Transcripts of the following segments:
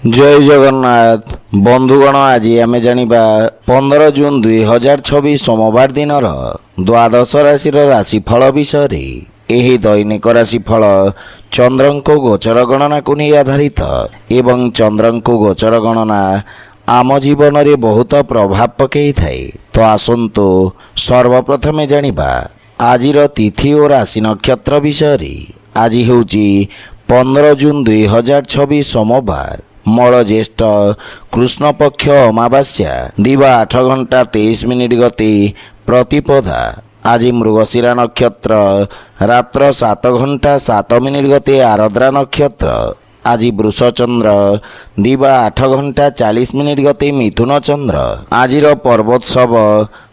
जय जगन्नाथ बंधुगण आज आम जाना 15 जून 2026 सोमवार दिन द्वादश राशि राशिफल विषय एही दैनिक राशिफल चंद्रको गोचर गणना को नहीं आधारित एवं चंद्रको गोचर गणना आम जीवन में बहुत प्रभाव पकई थाए। तो आसंतु सर्वप्रथमे जानिबा आजिर तिथि और राशि नक्षत्र विषय। आज हेउची 15 जून 2026 सोमवार मल ज्येष्ठ कृष्ण पक्ष अमावास्या दिवा 8 घंटा 23 मिनिट गति प्रतिपदा। आज मृगशिरा नक्षत्र रात्र 7 घंटा 7 मिनिट गति आरद्रा नक्षत्र। आज वृष चंद्र दिवा 8 घंटा 40 मिनिट गति मिथुन चंद्र। आजिर पर्वोत्सव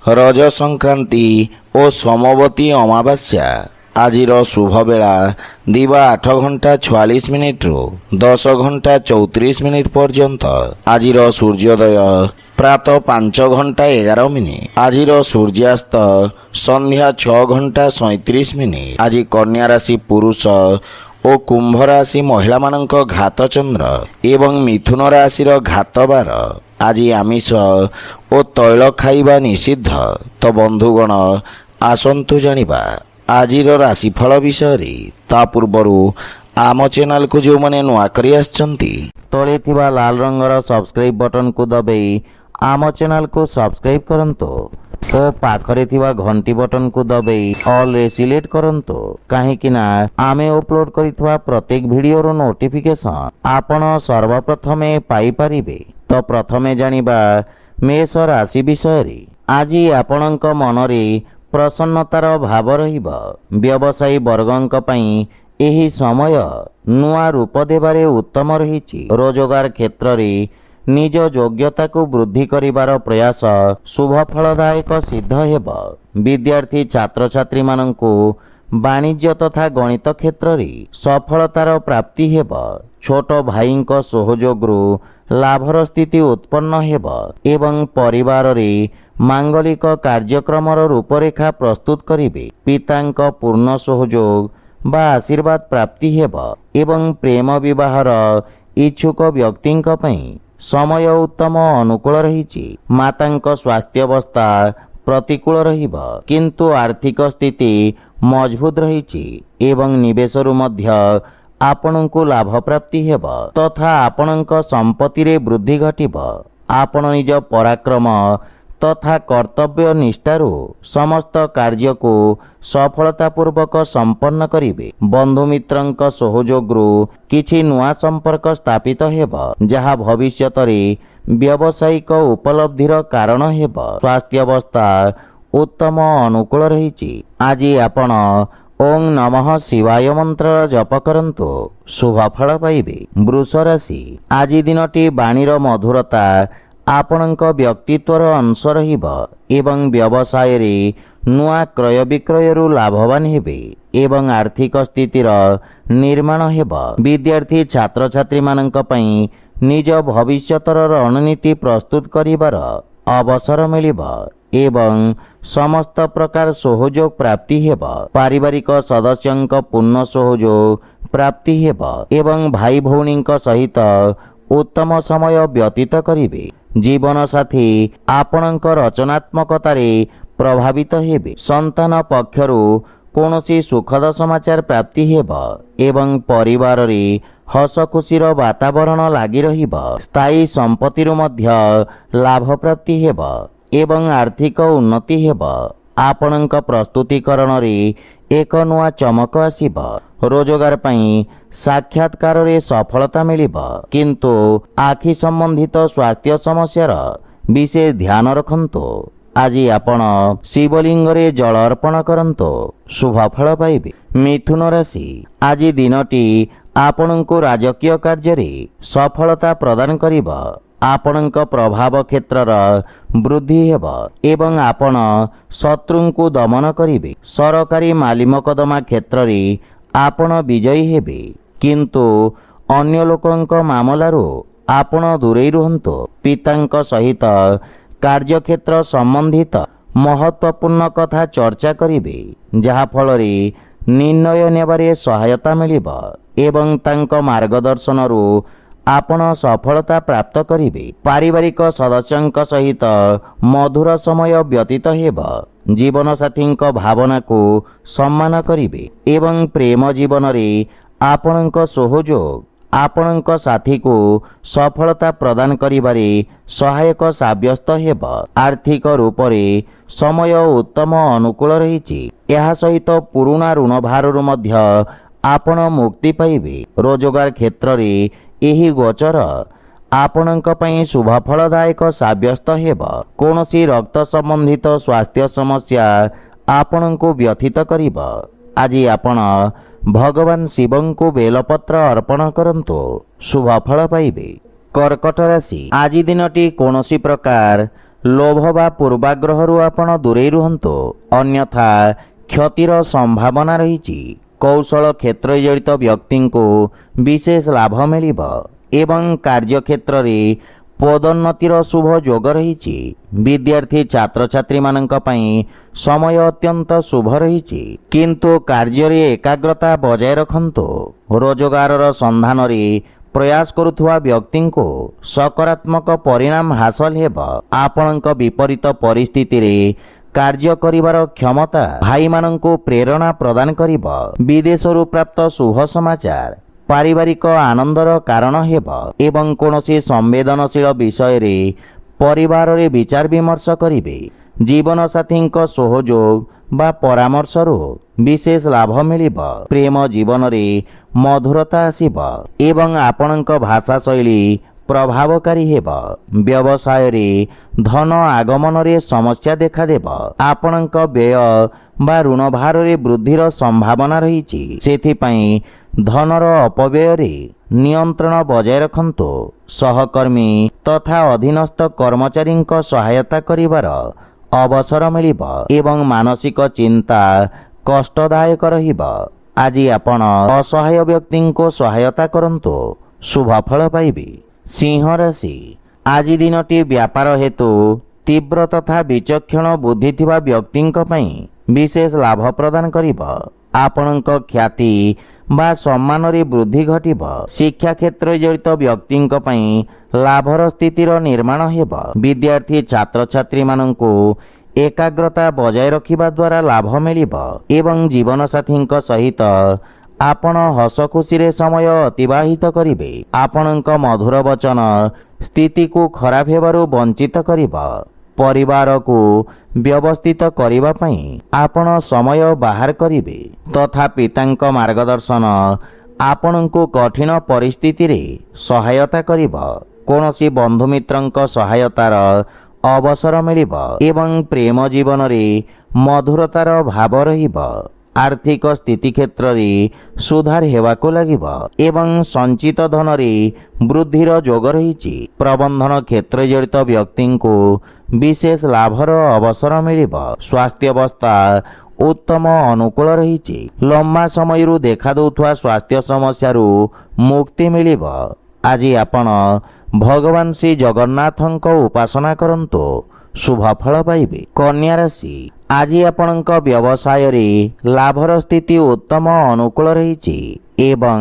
रज संक्रांति और सोमवती अमावास्या। आजिर शुभ बेला दिवा 8 घंटा 46 मिनिट रु 10 घंटा 34 मिनिट पर्यंत। आजिर सूर्योदय प्रातः 5 घंटा 11 मिनिट। आजिर सूर्यास्त संध्या 6 घंटा 37 मिनिट। आज कन्या राशि पुरुष और कुंभ राशि महिला मानक घात चंद्र एवं मिथुन राशि घात बार। आज आमिष और तैल खाइबा निषिद्ध। तो बंधुगण आसंतु जानिबा आजिर राशिफल विषय। ता पूर्वरु आम चैनल को जो मैंने नुआ करी आछंती तले थिबा लाल रंगर सब्सक्राइब बटन को दबाई आम चैनल को सब्सक्राइब करंतो और पाखरे थिबा घंटी बटन को दबाई ऑल रे सिलेक्ट करंतो काहेकि ना आमे अपलोड करिथवा प्रत्येक वीडियो रो नोटिफिकेशन आपण सर्वप्रथमे पाई परिबे। तो प्रथमे जानिबा मेष राशि विषय। आज आपणक मनरे प्रसन्नतार भाव रहिब। व्यवसायी वर्गंक पई एही समय नुआ रूप देबारे उत्तम रहिछि। रोजगार क्षेत्र रे निज योग्यता को वृद्धि करिबार प्रयास शुभ फलदायक सिद्ध हेब। विद्यार्थी छात्र छात्री मानंकु वाणिज्य तथा गणित क्षेत्र रे सफलतार प्राप्ति हेब। छोट भाईंक सहयोगरु लाभर स्थिति उत्पन्न हेब एवं परिवार रे मांगलिक कार्यक्रम रूपरेखा प्रस्तुत करिवे। पितांक पूर्ण सहयोग बा आशीर्वाद प्राप्ति हेब एवं प्रेम विवाहर इच्छुक व्यक्तिंक पई समय उत्तम अनुकूल रहिछि। मातांक स्वास्थ्यावस्था प्रतिकूल रहिब किंतु आर्थिक स्थिति मजबूत रहिछि एवं निवेशरु मध्य आपणको लाभ प्राप्ति हेब तथा आपणक संपत्ति रे वृद्धि घटिब। आपण निज पराक्रम तथा कर्तव्य निष्ठारु समस्त कार्य को सफलतापूर्वक संपन्न करिवे। बंधु मित्रंक सहयोगरु किछि नुआ संपर्क स्थापित हेब जहा भविष्यत रे व्यावसायिक उपलब्धिर कारण हेब। स्वास्थ्यावस्था उत्तम अनुकूल रहिछि। आज आपण ओं नमः शिवाय मंत्र जप करंतु शुभ फल पाइबे। वृष राशि आज दिनटी बाणीर मधुरता आपणक व्यक्तित्वर अंश रहिब एवं व्यवसाय रे नुआ क्रय विक्रय रु लाभवान हेबे एवं आर्थिक स्थितिर निर्माण हेब। विद्यार्थी छात्र छात्री मानक पई निज भविष्यतर रणनीति प्रस्तुत करिवार अवसर मिलिब एवं समस्त प्रकार सहयोग प्राप्ति हेब। पारिवारिक सदस्यंक पूर्ण सहयोग प्राप्ति हेब एवं भाई भौणींक सहित उत्तम समय व्यतीत करिवे। जीवन साथी आपणक रचनात्मकतारे प्रभावित हेबे। संतान पक्षरु कोनोसी सुखद समाचार प्राप्ति हेब एवं परिवार रे हस खुशीर वातावरण लागि रहिब। स्थायी संपत्ति मध्य लाभ प्राप्ति हेब एवं आर्थिक उन्नति हेब। आपणक प्रस्तुतिकरण रे एक नुआ चमक आसिब। रोजगार पई साक्षात्कार रे सफलता मिलिब किंतु आखि संबंधित स्वास्थ्य समस्यार विशेष ध्यान रखंतु। आज आपण शिवलिंग रे जल अर्पण करंतु शुभ फल पाइबे। मिथुन राशि आज दिनटी आपणको राजकीय कार्य रे सफलता प्रदान करिब। आपणक प्रभाव क्षेत्रर वृद्धि हेब एवं आपण शत्रुंकु दमन करिवे। सरकारी माली मकदमा क्षेत्र रे आपण विजयी हेबे किंतु अन्य लोकंक मामलारू आपण दूरेई रुहंतु। पितांक सहित कार्यक्षेत्र संबंधित महत्वपूर्ण कथा चर्चा करिवे जहा फल रे निर्णय नेबारे सहायता मिलिब एवं तांको मार्गदर्शनरू ଆପଣ ସଫଳତା ପ୍ରାପ୍ତ କରିବେ। ପାରିବାରିକ ସଦସ୍ୟଙ୍କ ସହିତ ମଧୁର ସମୟ ବ୍ୟତୀତ ହେବ। ଜୀବନସାଥୀଙ୍କ ଭାବନାକୁ ସମ୍ମାନ କରିବେ ଏବଂ ପ୍ରେମ ଜୀବନରେ ଆପଣଙ୍କ ସହଯୋଗ ଆପଣଙ୍କ ସାଥୀକୁ ସଫଳତା ପ୍ରଦାନ କରିବାରେ ସହାୟକ ସାବ୍ୟସ୍ତ ହେବ। ଆର୍ଥିକ ରୂପରେ ସମୟ ଉତ୍ତମ ଅନୁକୂଳ ରହିଛି। ଏହା ସହିତ ପୁରୁଣା ଋଣ ଭାରରୁ ମଧ୍ୟ ଆପଣ ମୁକ୍ତି ପାଇବେ। ରୋଜଗାର କ୍ଷେତ୍ରରେ ଏହି ଗୋଚର ଆପଣଙ୍କ ପାଇଁ ଶୁଭଫଳଦାୟକ ସାବ୍ୟସ୍ତ ହେବ। କୌଣସି ରକ୍ତ ସମ୍ବନ୍ଧିତ ସ୍ୱାସ୍ଥ୍ୟ ସମସ୍ୟା ଆପଣଙ୍କୁ ବ୍ୟଥିତ କରିବ। ଆଜି ଆପଣ ଭଗବାନ ଶିବଙ୍କୁ ବେଲପତ୍ର ଅର୍ପଣ କରନ୍ତୁ, ଶୁଭଫଳ ପାଇବେ। କର୍କଟ ରାଶି, ଆଜି ଦିନଟି କୌଣସି ପ୍ରକାର ଲୋଭ ବା ପୂର୍ବାଗ୍ରହରୁ ଆପଣ ଦୂରେଇ ରୁହନ୍ତୁ, ଅନ୍ୟଥା କ୍ଷତିର ସମ୍ଭାବନା ରହିଛି। କୌଶଳ କ୍ଷେତ୍ରରେ ଜଡ଼ିତ ବ୍ୟକ୍ତିଙ୍କୁ ବିଶେଷ ଲାଭ ମିଳିବ ଏବଂ କାର୍ଯ୍ୟକ୍ଷେତ୍ରରେ ପଦୋନ୍ନତିର ଶୁଭ ଯୋଗ ରହିଛି। ବିଦ୍ୟାର୍ଥୀ ଛାତ୍ରଛାତ୍ରୀମାନଙ୍କ ପାଇଁ ସମୟ ଅତ୍ୟନ୍ତ ଶୁଭ ରହିଛି, କିନ୍ତୁ କାର୍ଯ୍ୟରେ ଏକାଗ୍ରତା ବଜାୟ ରଖନ୍ତୁ। ରୋଜଗାରର ସନ୍ଧାନରେ ପ୍ରୟାସ କରୁଥିବା ବ୍ୟକ୍ତିଙ୍କୁ ସକାରାତ୍ମକ ପରିଣାମ ହାସଲ ହେବ। ଆପଣଙ୍କ ବିପରୀତ ପରିସ୍ଥିତିରେ କାର୍ଯ୍ୟ କରିବାର କ୍ଷମତା ଭାଇମାନଙ୍କୁ ପ୍ରେରଣା ପ୍ରଦାନ କରିବ। ବିଦେଶରୁ ପ୍ରାପ୍ତ ଶୁଭ ସମାଚାର ପାରିବାରିକ ଆନନ୍ଦର କାରଣ ହେବ ଏବଂ କୌଣସି ସମ୍ବେଦନଶୀଳ ବିଷୟରେ ପରିବାରରେ ବିଚାର ବିମର୍ଶ କରିବେ। ଜୀବନସାଥୀଙ୍କ ସହଯୋଗ ବା ପରାମର୍ଶରୁ ବିଶେଷ ଲାଭ ମିଳିବ। ପ୍ରେମ ଜୀବନରେ ମଧୁରତା ଆସିବ ଏବଂ ଆପଣଙ୍କ ଭାଷା ଶୈଳୀ ପ୍ରଭାବକାରୀ ହେବ। ବ୍ୟବସାୟରେ ଧନ ଆଗମନରେ ସମସ୍ୟା ଦେଖାଦେବ। ଆପଣଙ୍କ ବ୍ୟୟ ବା ଋଣ ଭାରରେ ବୃଦ୍ଧିର ସମ୍ଭାବନା ରହିଛି, ସେଥିପାଇଁ ଧନର ଅପବ୍ୟୟରେ ନିୟନ୍ତ୍ରଣ ବଜାୟ ରଖନ୍ତୁ। ସହକର୍ମୀ ତଥା ଅଧୀନସ୍ଥ କର୍ମଚାରୀଙ୍କ ସହାୟତା କରିବାର ଅବସର ମିଳିବ ଏବଂ ମାନସିକ ଚିନ୍ତା କଷ୍ଟଦାୟକ ରହିବ। ଆଜି ଆପଣ ଅସହାୟ ବ୍ୟକ୍ତିଙ୍କୁ ସହାୟତା କରନ୍ତୁ, ଶୁଭଫଳ ପାଇବେ। ସିଂହ ରାଶି, ଆଜି ଦିନଟି ବ୍ୟାପାର ହେତୁ ତୀବ୍ର ତଥା ବିଚକ୍ଷଣ ବୁଦ୍ଧି ଥିବା ବ୍ୟକ୍ତିଙ୍କ ପାଇଁ ବିଶେଷ ଲାଭ ପ୍ରଦାନ କରିବ। ଆପଣଙ୍କ ଖ୍ୟାତି ବା ସମ୍ମାନରେ ବୃଦ୍ଧି ଘଟିବ। ଶିକ୍ଷା କ୍ଷେତ୍ରରେ ଜଡ଼ିତ ବ୍ୟକ୍ତିଙ୍କ ପାଇଁ ଲାଭର ସ୍ଥିତିର ନିର୍ମାଣ ହେବ। ବିଦ୍ୟାର୍ଥୀ ଛାତ୍ରଛାତ୍ରୀମାନଙ୍କୁ ଏକାଗ୍ରତା ବଜାୟ ରଖିବା ଦ୍ୱାରା ଲାଭ ମିଳିବ ଏବଂ ଜୀବନସାଥୀଙ୍କ ସହିତ ଆପଣ ହସ ଖୁସିରେ ସମୟ ଅତିବାହିତ କରିବେ। ଆପଣଙ୍କ ମଧୁର ବଚନ ସ୍ଥିତିକୁ ଖରାପ ହେବାରୁ ବଞ୍ଚିତ କରିବ। ପରିବାରକୁ ବ୍ୟବସ୍ଥିତ କରିବା ପାଇଁ ଆପଣ ସମୟ ବାହାର କରିବେ ତଥା ପିତାଙ୍କ ମାର୍ଗଦର୍ଶନ ଆପଣଙ୍କୁ କଠିନ ପରିସ୍ଥିତିରେ ସହାୟତା କରିବ। କୌଣସି ବନ୍ଧୁମିତ୍ରଙ୍କ ସହାୟତାର ଅବସର ମିଳିବ ଏବଂ ପ୍ରେମ ଜୀବନରେ ମଧୁରତାର ଭାବ ରହିବ। ଆର୍ଥିକ ସ୍ଥିତି କ୍ଷେତ୍ରରେ ସୁଧାର ହେବାକୁ ଲାଗିବ ଏବଂ ସଞ୍ଚିତ ଧନରେ ବୃଦ୍ଧିର ଯୋଗ ରହିଛି। ପ୍ରବନ୍ଧନ କ୍ଷେତ୍ରରେ ଜଡ଼ିତ ବ୍ୟକ୍ତିଙ୍କୁ ବିଶେଷ ଲାଭର ଅବସର ମିଳିବ। ସ୍ୱାସ୍ଥ୍ୟାବସ୍ଥା ଉତ୍ତମ ଅନୁକୂଳ ରହିଛି। ଲମ୍ବା ସମୟରୁ ଦେଖାଦେଉଥିବା ସ୍ୱାସ୍ଥ୍ୟ ସମସ୍ୟାରୁ ମୁକ୍ତି ମିଳିବ। ଆଜି ଆପଣ ଭଗବାନ ଶ୍ରୀ ଜଗନ୍ନାଥଙ୍କ ଉପାସନା କରନ୍ତୁ, ଶୁଭଫଳ ପାଇବେ। କନ୍ୟା ରାଶି, ଆଜି ଆପଣଙ୍କ ବ୍ୟବସାୟରେ ଲାଭର ସ୍ଥିତି ଉତ୍ତମ ଅନୁକୂଳ ରହିଛି ଏବଂ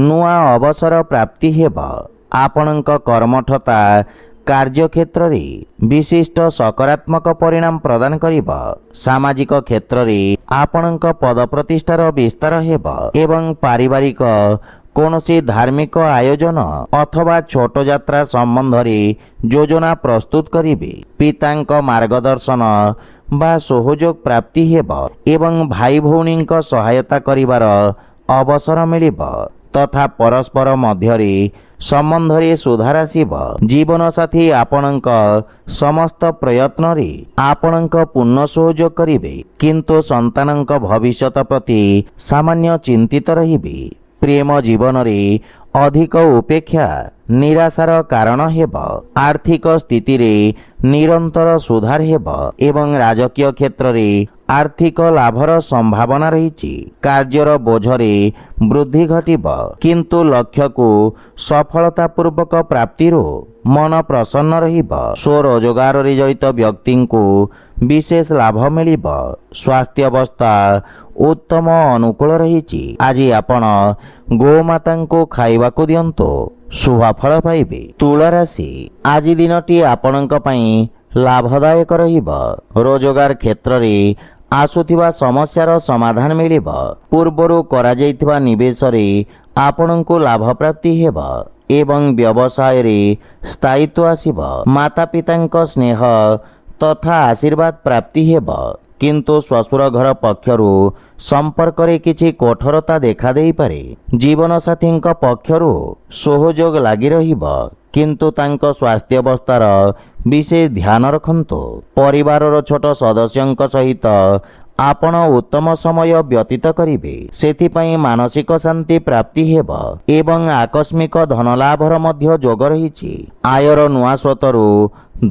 ନୂଆ ଅବସର ପ୍ରାପ୍ତି ହେବ। ଆପଣଙ୍କ କର୍ମଠତା କାର୍ଯ୍ୟକ୍ଷେତ୍ରରେ ବିଶିଷ୍ଟ ସକାରାତ୍ମକ ପରିଣାମ ପ୍ରଦାନ କରିବ। ସାମାଜିକ କ୍ଷେତ୍ରରେ ଆପଣଙ୍କ ପଦପ୍ରତିଷ୍ଠାର ବିସ୍ତାର ହେବ ଏବଂ ପାରିବାରିକ କୌଣସି ଧାର୍ମିକ ଆୟୋଜନ ଅଥବା ଛୋଟ ଯାତ୍ରା ସମ୍ବନ୍ଧରେ ଯୋଜନା ପ୍ରସ୍ତୁତ କରିବେ। ପିତାଙ୍କ ମାର୍ଗଦର୍ଶନ ବା ସହଯୋଗ ପ୍ରାପ୍ତି ହେବ ଏବଂ ଭାଇ ଭଉଣୀଙ୍କ ସହାୟତା କରିବାର ଅବସର ମିଳିବ ତଥା ପରସ୍ପର ମଧ୍ୟରେ ସମ୍ବନ୍ଧରେ ସୁଧାର ଆସିବ। ଜୀବନସାଥୀ ଆପଣଙ୍କ ସମସ୍ତ ପ୍ରୟତ୍ନରେ ଆପଣଙ୍କ ପୂର୍ଣ୍ଣ ସହଯୋଗ କରିବେ, କିନ୍ତୁ ସନ୍ତାନଙ୍କ ଭବିଷ୍ୟତ ପ୍ରତି ସାମାନ୍ୟ ଚିନ୍ତିତ ରହିବେ। ପ୍ରେମ ଜୀବନରେ ଅଧିକ ଉପେକ୍ଷା ନିରାଶାର କାରଣ ହେବ। ଆର୍ଥିକ ସ୍ଥିତିରେ ନିରନ୍ତର ସୁଧାର ହେବ ଏବଂ ରାଜକୀୟ କ୍ଷେତ୍ରରେ ଆର୍ଥିକ ଲାଭର ସମ୍ଭାବନା ରହିଛି। କାର୍ଯ୍ୟର ବୋଝରେ ବୃଦ୍ଧି ଘଟିବ, କିନ୍ତୁ ଲକ୍ଷ୍ୟକୁ ସଫଳତାପୂର୍ବକ ପ୍ରାପ୍ତିରୁ ମନ ପ୍ରସନ୍ନ ରହିବ। ସ୍ୱରୋଜଗାରରେ ଜଡ଼ିତ ବ୍ୟକ୍ତିଙ୍କୁ ବିଶେଷ ଲାଭ ମିଳିବ। ସ୍ୱାସ୍ଥ୍ୟାବସ୍ଥା ଉତ୍ତମ ଅନୁକୂଳ ରହିଛି। ଆଜି ଆପଣ ଗୋମାତାଙ୍କୁ ଖାଇବାକୁ ଦିଅନ୍ତୁ, ଶୁଭଫଳ ପାଇବେ। ତୁଳା ରାଶି ଆଜି ଦିନଟି ଆପଣଙ୍କ ପାଇଁ ଲାଭଦାୟକ ରହିବ। ରୋଜଗାର କ୍ଷେତ୍ରରେ ଆସୁଥିବା ସମସ୍ୟାର ସମାଧାନ ମିଳିବ। ପୂର୍ବରୁ କରାଯାଇଥିବା ନିବେଶରେ ଆପଣଙ୍କୁ ଲାଭ ପ୍ରାପ୍ତି ହେବ ଏବଂ ବ୍ୟବସାୟରେ ସ୍ଥାୟିତ୍ୱ ଆସିବ। ମାତାପିତାଙ୍କ ସ୍ନେହ ତଥା ଆଶୀର୍ବାଦ ପ୍ରାପ୍ତି ହେବ, କିନ୍ତୁ ଶ୍ୱଶୁର ଘର ପକ୍ଷରୁ ସମ୍ପର୍କରେ କିଛି କଠୋରତା ଦେଖାଦେଇପାରେ। ଜୀବନସାଥୀଙ୍କ ପକ୍ଷରୁ ସହଯୋଗ ଲାଗି ରହିବ, କିନ୍ତୁ ତାଙ୍କ ସ୍ୱାସ୍ଥ୍ୟାବସ୍ଥାର ବିଶେଷ ଧ୍ୟାନ ରଖନ୍ତୁ। ପରିବାରର ଛୋଟ ସଦସ୍ୟଙ୍କ ସହିତ ଆପଣ ଉତ୍ତମ ସମୟ ବ୍ୟତୀତ କରିବେ, ସେଥିପାଇଁ ମାନସିକ ଶାନ୍ତି ପ୍ରାପ୍ତି ହେବ ଏବଂ ଆକସ୍ମିକ ଧନଲାଭର ମଧ୍ୟ ଯୋଗ ରହିଛି। ଆୟର ନୂଆ ସ୍ରୋତରୁ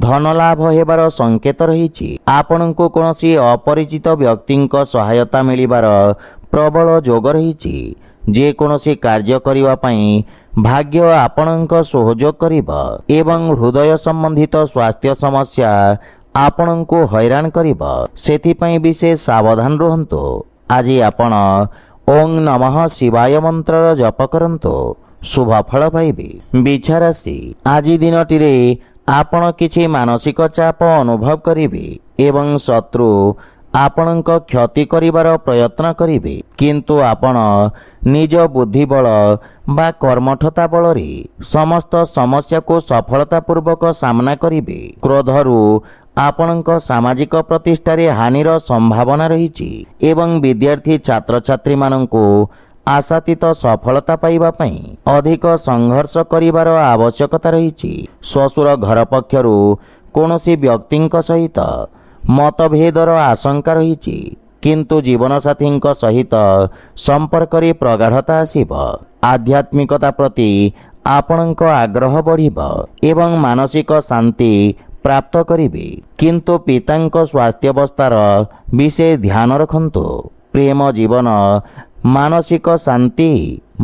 ଧନଲାଭ ହେବାର ସଂକେତ ରହିଛି। ଆପଣଙ୍କୁ କୌଣସି ଅପରିଚିତ ବ୍ୟକ୍ତିଙ୍କ ସହାୟତା ମିଳିବାର ପ୍ରବଳ ଯୋଗ ରହିଛି। ଯେକୌଣସି କାର୍ଯ୍ୟ କରିବା ପାଇଁ ଭାଗ୍ୟ ଆପଣଙ୍କ ସହଯୋଗ କରିବ ଏବଂ ହୃଦୟ ସମ୍ବନ୍ଧିତ ସ୍ୱାସ୍ଥ୍ୟ ସମସ୍ୟା ଆପଣଙ୍କୁ ହଇରାଣ କରିବ, ସେଥିପାଇଁ ବିଶେଷ ସାବଧାନ ରୁହନ୍ତୁ। ଆଜି ଆପଣ ଓଂ ନମଃ ଶିବାୟ ମନ୍ତ୍ରର ଜପ କରନ୍ତୁ, ଶୁଭ ଫଳ ପାଇବେ। ବିଛା ରାଶି ଆଜି ଦିନଟିରେ ଆପଣ କିଛି ମାନସିକ ଚାପ ଅନୁଭବ କରିବେ ଏବଂ ଶତ୍ରୁ ଆପଣଙ୍କ କ୍ଷତି କରିବାର ପ୍ରୟତ୍ନ କରିବେ, କିନ୍ତୁ ଆପଣ ନିଜ ବୁଦ୍ଧିବଳ ବା କର୍ମଠତା ବଳରେ ସମସ୍ତ ସମସ୍ୟାକୁ ସଫଳତାପୂର୍ବକ ସାମ୍ନା କରିବେ। କ୍ରୋଧରୁ ଆପଣଙ୍କ ସାମାଜିକ ପ୍ରତିଷ୍ଠାରେ ହାନିର ସମ୍ଭାବନା ରହିଛି ଏବଂ ବିଦ୍ୟାର୍ଥୀ ଛାତ୍ରଛାତ୍ରୀମାନଙ୍କୁ ଆଶାତୀତ ସଫଳତା ପାଇବା ପାଇଁ ଅଧିକ ସଂଘର୍ଷ କରିବାର ଆବଶ୍ୟକତା ରହିଛି। ଶ୍ୱଶୁର ଘର ପକ୍ଷରୁ କୌଣସି ବ୍ୟକ୍ତିଙ୍କ ସହିତ ମତଭେଦର ଆଶଙ୍କା ରହିଛି, କିନ୍ତୁ ଜୀବନସାଥୀଙ୍କ ସହିତ ସମ୍ପର୍କରେ ପ୍ରଗାଢ଼ତା ଆସିବ। ଆଧ୍ୟାତ୍ମିକତା ପ୍ରତି ଆପଣଙ୍କ ଆଗ୍ରହ ବଢ଼ିବ ଏବଂ ମାନସିକ ଶାନ୍ତି ପ୍ରାପ୍ତ କରିବେ, କିନ୍ତୁ ପିତାଙ୍କ ସ୍ୱାସ୍ଥ୍ୟାବସ୍ଥାର ବିଶେଷ ଧ୍ୟାନ ରଖନ୍ତୁ। ପ୍ରେମ ଜୀବନ ମାନସିକ ଶାନ୍ତି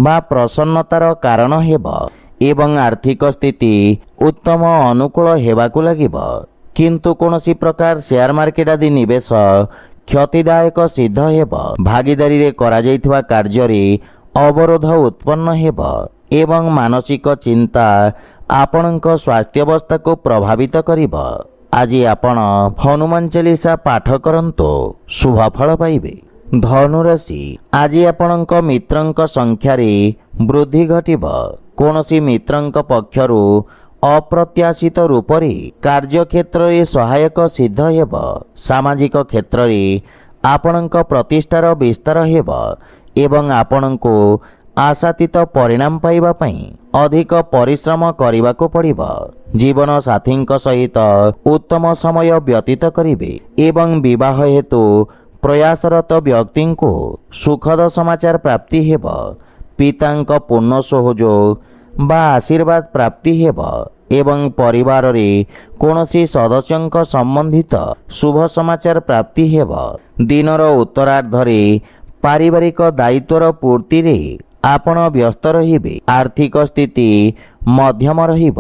ବା ପ୍ରସନ୍ନତାର କାରଣ ହେବ ଏବଂ ଆର୍ଥିକ ସ୍ଥିତି ଉତ୍ତମ ଅନୁକୂଳ ହେବାକୁ ଲାଗିବ, କିନ୍ତୁ କୌଣସି ପ୍ରକାର ସେୟାର ମାର୍କେଟ ଆଦି ନିବେଶ କ୍ଷତିଦାୟକ ସିଦ୍ଧ ହେବ। ଭାଗିଦାରୀରେ କରାଯାଇଥିବା କାର୍ଯ୍ୟରେ ଅବରୋଧ ଉତ୍ପନ୍ନ ହେବ ଏବଂ ମାନସିକ ଚିନ୍ତା ଆପଣଙ୍କ ସ୍ୱାସ୍ଥ୍ୟାବସ୍ଥାକୁ ପ୍ରଭାବିତ କରିବ। ଆଜି ଆପଣ ହନୁମାନ ଚାଳିଶା ପାଠ କରନ୍ତୁ, ଶୁଭ ଫଳ ପାଇବେ। ଧନୁରାଶି ଆଜି ଆପଣଙ୍କ ମିତ୍ରଙ୍କ ସଂଖ୍ୟାରେ ବୃଦ୍ଧି ଘଟିବ। କୌଣସି ମିତ୍ରଙ୍କ ପକ୍ଷରୁ ଅପ୍ରତ୍ୟାଶିତ ରୂପରେ କାର୍ଯ୍ୟକ୍ଷେତ୍ରରେ ସହାୟକ ସିଦ୍ଧ ହେବ। ସାମାଜିକ କ୍ଷେତ୍ରରେ ଆପଣଙ୍କ ପ୍ରତିଷ୍ଠାର ବିସ୍ତାର ହେବ ଏବଂ ଆପଣଙ୍କୁ ଆଶାତୀତ ପରିଣାମ ପାଇବା ପାଇଁ ଅଧିକ ପରିଶ୍ରମ କରିବାକୁ ପଡ଼ିବ। ଜୀବନସାଥୀଙ୍କ ସହିତ ଉତ୍ତମ ସମୟ ବ୍ୟତୀତ କରିବେ ଏବଂ ବିବାହ ହେତୁ ପ୍ରୟାସରତ ବ୍ୟକ୍ତିଙ୍କୁ ସୁଖଦ ସମାଚାର ପ୍ରାପ୍ତି ହେବ। ପିତାଙ୍କ ପୂର୍ଣ୍ଣ ସହଯୋଗ ବା ଆଶୀର୍ବାଦ ପ୍ରାପ୍ତି ହେବ ଏବଂ ପରିବାରରେ କୌଣସି ସଦସ୍ୟଙ୍କ ସମ୍ବନ୍ଧିତ ଶୁଭ ସମାଚାର ପ୍ରାପ୍ତି ହେବ। ଦିନର ଉତ୍ତରାର୍ଦ୍ଧରେ ପାରିବାରିକ ଦାୟିତ୍ୱର ପୂର୍ତ୍ତିରେ ଆପଣ ବ୍ୟସ୍ତ ରହିବେ। ଆର୍ଥିକ ସ୍ଥିତି ମଧ୍ୟମ ରହିବ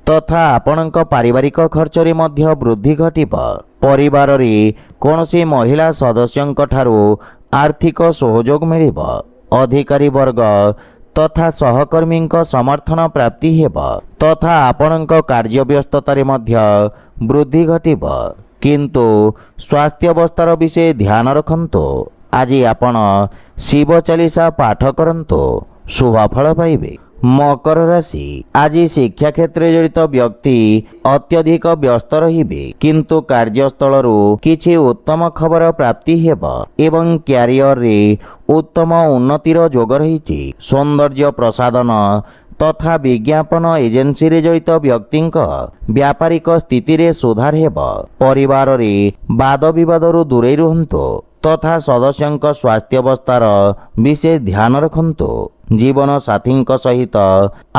ତଥା ଆପଣଙ୍କ ପାରିବାରିକ ଖର୍ଚ୍ଚରେ ମଧ୍ୟ ବୃଦ୍ଧି ଘଟିବ। ପରିବାରରେ କୌଣସି ମହିଳା ସଦସ୍ୟଙ୍କ ଠାରୁ ଆର୍ଥିକ ସହଯୋଗ ମିଳିବ। ଅଧିକାରୀ ବର୍ଗ ତଥା ସହକର୍ମୀଙ୍କ ସମର୍ଥନ ପ୍ରାପ୍ତି ହେବ ତଥା ଆପଣଙ୍କ କାର୍ଯ୍ୟବ୍ୟସ୍ତତାରେ ମଧ୍ୟ ବୃଦ୍ଧି ଘଟିବ, କିନ୍ତୁ ସ୍ୱାସ୍ଥ୍ୟାବସ୍ଥାର ବିଷୟ ଧ୍ୟାନ ରଖନ୍ତୁ। ଆଜି ଆପଣ ଶିବ ଚାଳିଶା ପାଠ କରନ୍ତୁ, ଶୁଭ ଫଳ ପାଇବେ। ମକର ରାଶି ଆଜି ଶିକ୍ଷା କ୍ଷେତ୍ରରେ ଜଡ଼ିତ ବ୍ୟକ୍ତି ଅତ୍ୟଧିକ ବ୍ୟସ୍ତ ରହିବେ, କିନ୍ତୁ କାର୍ଯ୍ୟସ୍ଥଳରୁ କିଛି ଉତ୍ତମ ଖବର ପ୍ରାପ୍ତି ହେବ ଏବଂ କ୍ୟାରିୟରରେ ଉତ୍ତମ ଉନ୍ନତିର ଯୋଗ ରହିଛି। ସୌନ୍ଦର୍ଯ୍ୟ ପ୍ରସାଧନ ତଥା ବିଜ୍ଞାପନ ଏଜେନ୍ସିରେ ଜଡ଼ିତ ବ୍ୟକ୍ତିଙ୍କ ବ୍ୟାପାରିକ ସ୍ଥିତିରେ ସୁଧାର ହେବ। ପରିବାରରେ ବାଦ ବିବାଦରୁ ଦୂରେଇ ରୁହନ୍ତୁ ତଥା ସଦସ୍ୟଙ୍କ ସ୍ୱାସ୍ଥ୍ୟାବସ୍ଥାର ବିଶେଷ ଧ୍ୟାନ ରଖନ୍ତୁ। ଜୀବନ ସାଥୀଙ୍କ ସହିତ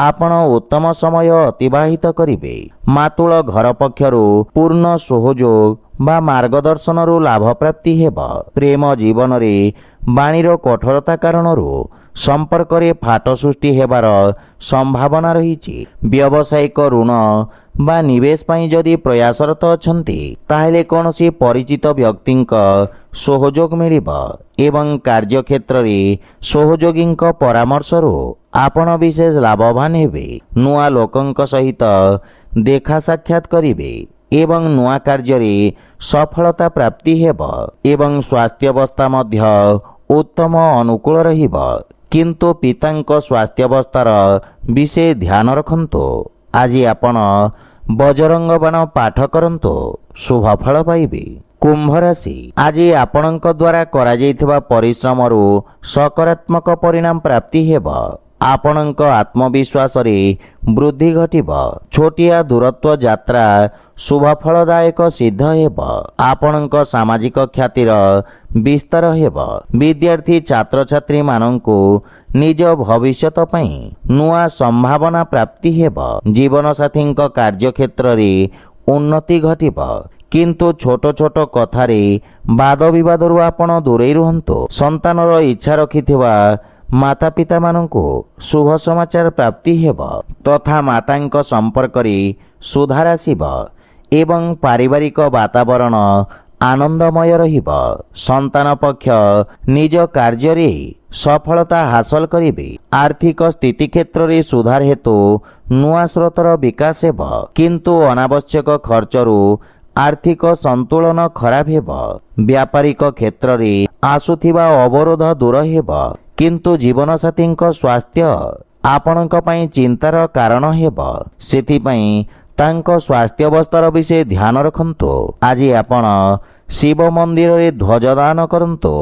ଆପଣ ଉତ୍ତମ ସମୟ ଅତିବାହିତ କରିବେ। ମାତୁଳ ଘର ପକ୍ଷରୁ ପୂର୍ଣ୍ଣ ସହଯୋଗ ବା ମାର୍ଗଦର୍ଶନରୁ ଲାଭ ପ୍ରାପ୍ତି ହେବ। ପ୍ରେମ ଜୀବନରେ ବାଣୀର କଠୋରତା କାରଣରୁ ସମ୍ପର୍କରେ ଫାଟ ସୃଷ୍ଟି ହେବାର ସମ୍ଭାବନା ରହିଛି। ବ୍ୟବସାୟିକ ଋଣ ବା ନିବେଶ ପାଇଁ ଯଦି ପ୍ରୟାସରତ ଅଛନ୍ତି ତାହେଲେ କୌଣସି ପରିଚିତ ବ୍ୟକ୍ତିଙ୍କ ସହଯୋଗ ମିଳିବ ଏବଂ କାର୍ଯ୍ୟକ୍ଷେତ୍ରରେ ସହଯୋଗୀଙ୍କ ପରାମର୍ଶରୁ ଆପଣ ବିଶେଷ ଲାଭବାନ ହେବେ। ନୂଆ ଲୋକଙ୍କ ସହିତ ଦେଖା ସାକ୍ଷାତ କରିବେ ଏବଂ ନୂଆ କାର୍ଯ୍ୟରେ ସଫଳତା ପ୍ରାପ୍ତି ହେବ ଏବଂ ସ୍ୱାସ୍ଥ୍ୟାବସ୍ଥା ମଧ୍ୟ ଉତ୍ତମ ଅନୁକୂଳ ରହିବ। କିନ୍ତୁ ପିତାଙ୍କ ସ୍ୱାସ୍ଥ୍ୟାବସ୍ଥାର ବିଶେଷ ଧ୍ୟାନ ରଖନ୍ତୁ। ଆଜି ଆପଣ ବଜରଙ୍ଗ ବାଣ ପାଠ କରନ୍ତୁ, ଶୁଭ ଫଳ ପାଇବେ। କୁମ୍ଭ ରାଶି, ଆଜି ଆପଣଙ୍କ ଦ୍ୱାରା କରାଯାଇଥିବା ପରିଶ୍ରମରୁ ସକାରାତ୍ମକ ପରିଣାମ ପ୍ରାପ୍ତି ହେବ। ଆପଣଙ୍କ ଆତ୍ମବିଶ୍ୱାସରେ ବୃଦ୍ଧି ଘଟିବ। ଛୋଟିଆ ଦୂରତ୍ୱ ଯାତ୍ରା ଶୁଭ ଫଳଦାୟକ ସିଦ୍ଧ ହେବ। ଆପଣଙ୍କ ସାମାଜିକ ଖ୍ୟାତିର ବିସ୍ତାର ହେବ। ବିଦ୍ୟାର୍ଥୀ ଛାତ୍ରଛାତ୍ରୀମାନଙ୍କୁ ନିଜ ଭବିଷ୍ୟତ ପାଇଁ ନୂଆ ସମ୍ଭାବନା ପ୍ରାପ୍ତି ହେବ। ଜୀବନସାଥୀଙ୍କ କାର୍ଯ୍ୟକ୍ଷେତ୍ରରେ ଉନ୍ନତି ଘଟିବ। କିନ୍ତୁ ଛୋଟ ଛୋଟ କଥାରେ ବାଦ ବିବାଦରୁ ଆପଣ ଦୂରେଇ ରୁହନ୍ତୁ। ସନ୍ତାନର ଇଚ୍ଛା ରଖିଥିବା ମାତାପିତାମାନଙ୍କୁ ଶୁଭ ସମାଚାର ପ୍ରାପ୍ତି ହେବ ତଥା ମାତାଙ୍କ ସମ୍ପର୍କରେ ସୁଧାର ଆସିବ ଏବଂ ପାରିବାରିକ ବାତାବରଣ ଆନନ୍ଦମୟ ରହିବ। ସନ୍ତାନ ପକ୍ଷ ନିଜ କାର୍ଯ୍ୟରେ ସଫଳତା ହାସଲ କରିବେ। ଆର୍ଥିକ ସ୍ଥିତି କ୍ଷେତ୍ରରେ ସୁଧାର ହେତୁ ନୂଆ ସ୍ରୋତର ବିକାଶ ହେବ। କିନ୍ତୁ ଅନାବଶ୍ୟକ ଖର୍ଚ୍ଚରୁ ଆର୍ଥିକ ସନ୍ତୁଳନ ଖରାପ ହେବ। ବ୍ୟାପାରିକ କ୍ଷେତ୍ରରେ ଆସୁଥିବା ଅବରୋଧ ଦୂର ହେବ। କିନ୍ତୁ ଜୀବନସାଥୀଙ୍କ ସ୍ୱାସ୍ଥ୍ୟ ଆପଣଙ୍କ ପାଇଁ ଚିନ୍ତାର କାରଣ ହେବ। ସେଥିପାଇଁ ତାଙ୍କ ସ୍ୱାସ୍ଥ୍ୟାବସ୍ଥାର ବିଷୟ ଧ୍ୟାନ ରଖନ୍ତୁ। ଆଜି ଆପଣ ଶିବ ମନ୍ଦିରରେ ଧ୍ୱଜ ଦାନ କରନ୍ତୁ,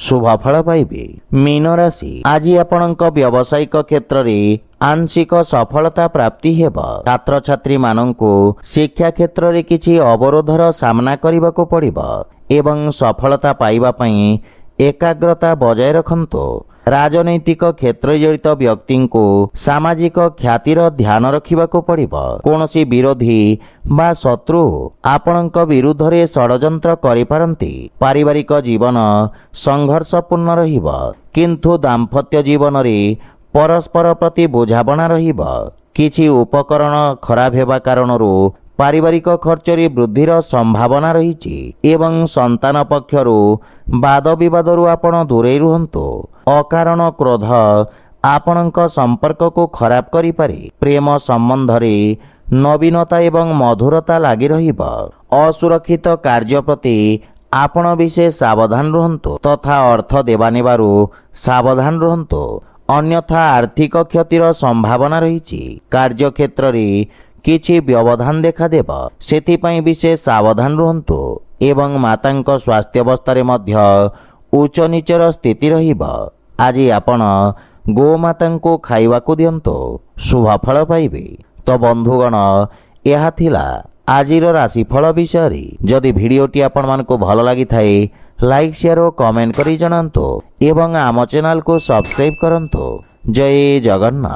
ଶୁଭ ଫଳ ପାଇବେ। ମୀନ ରାଶି, ଆଜି ଆପଣଙ୍କ ବ୍ୟବସାୟିକ କ୍ଷେତ୍ରରେ ଆଂଶିକ ସଫଳତା ପ୍ରାପ୍ତି ହେବ। ଛାତ୍ରଛାତ୍ରୀମାନଙ୍କୁ ଶିକ୍ଷା କ୍ଷେତ୍ରରେ କିଛି ଅବରୋଧର ସାମ୍ନା କରିବାକୁ ପଡ଼ିବ ଏବଂ ସଫଳତା ପାଇବା ପାଇଁ ଏକାଗ୍ରତା ବଜାୟ ରଖନ୍ତୁ। ରାଜନୈତିକ କ୍ଷେତ୍ରରେ ଜଡ଼ିତ ବ୍ୟକ୍ତିଙ୍କୁ ସାମାଜିକ ଖ୍ୟାତିର ଧ୍ୟାନ ରଖିବାକୁ ପଡ଼ିବ। କୌଣସି ବିରୋଧୀ ବା ଶତ୍ରୁ ଆପଣଙ୍କ ବିରୁଦ୍ଧରେ ଷଡ଼ଯନ୍ତ୍ର କରିପାରନ୍ତି। ପାରିବାରିକ ଜୀବନ ସଂଘର୍ଷପୂର୍ଣ୍ଣ ରହିବ କିନ୍ତୁ ଦାମ୍ପତ୍ୟ ଜୀବନରେ ପରସ୍ପର ପ୍ରତି ବୁଝାମଣା ରହିବ। କିଛି ଉପକରଣ ଖରାପ ହେବା କାରଣରୁ ପାରିବାରିକ ଖର୍ଚ୍ଚରେ ବୃଦ୍ଧିର ସମ୍ଭାବନା ରହିଛି ଏବଂ ସନ୍ତାନ ପକ୍ଷରୁ ବାଦ ବିବାଦରୁ ଆପଣ ଦୂରେଇ ରୁହନ୍ତୁ। ଅକାରଣ କ୍ରୋଧ ଆପଣଙ୍କ ସମ୍ପର୍କକୁ ଖରାପ କରିପାରେ। ପ୍ରେମ ସମ୍ବନ୍ଧରେ ନବୀନତା ଏବଂ ମଧୁରତା ଲାଗି ରହିବ। ଅସୁରକ୍ଷିତ କାର୍ଯ୍ୟ ପ୍ରତି ଆପଣ ବିଶେଷ ସାବଧାନ ରୁହନ୍ତୁ ତଥା ଅର୍ଥ ଦେବା ନେବାରୁ ସାବଧାନ ରୁହନ୍ତୁ, ଅନ୍ୟଥା ଆର୍ଥିକ କ୍ଷତିର ସମ୍ଭାବନା ରହିଛି। କାର୍ଯ୍ୟକ୍ଷେତ୍ରରେ କିଛି ବ୍ୟବଧାନ ଦେଖାଦେବ, ସେଥିପାଇଁ ବିଶେଷ ସାବଧାନ ରୁହନ୍ତୁ ଏବଂ ମାତାଙ୍କ ସ୍ୱାସ୍ଥ୍ୟାବସ୍ଥାରେ ମଧ୍ୟ ଉଚ୍ଚ ନିଚର ସ୍ଥିତି ରହିବ। ଆଜି ଆପଣ ଗୋମାତାଙ୍କୁ ଖାଇବାକୁ ଦିଅନ୍ତୁ, ଶୁଭ ଫଳ ପାଇବେ। ତ ବନ୍ଧୁଗଣ, ଏହା ଥିଲା ଆଜିର ରାଶିଫଳ ବିଷୟରେ। ଯଦି ଭିଡ଼ିଓଟି ଆପଣମାନଙ୍କୁ ଭଲ ଲାଗିଥାଏ ଲାଇକ୍ ସେୟାର ଓ କମେଣ୍ଟ କରି ଜଣାନ୍ତୁ ଏବଂ ଆମ ଚ୍ୟାନେଲକୁ ସବସ୍କ୍ରାଇବ୍ କରନ୍ତୁ। ଜୟ ଜଗନ୍ନାଥ।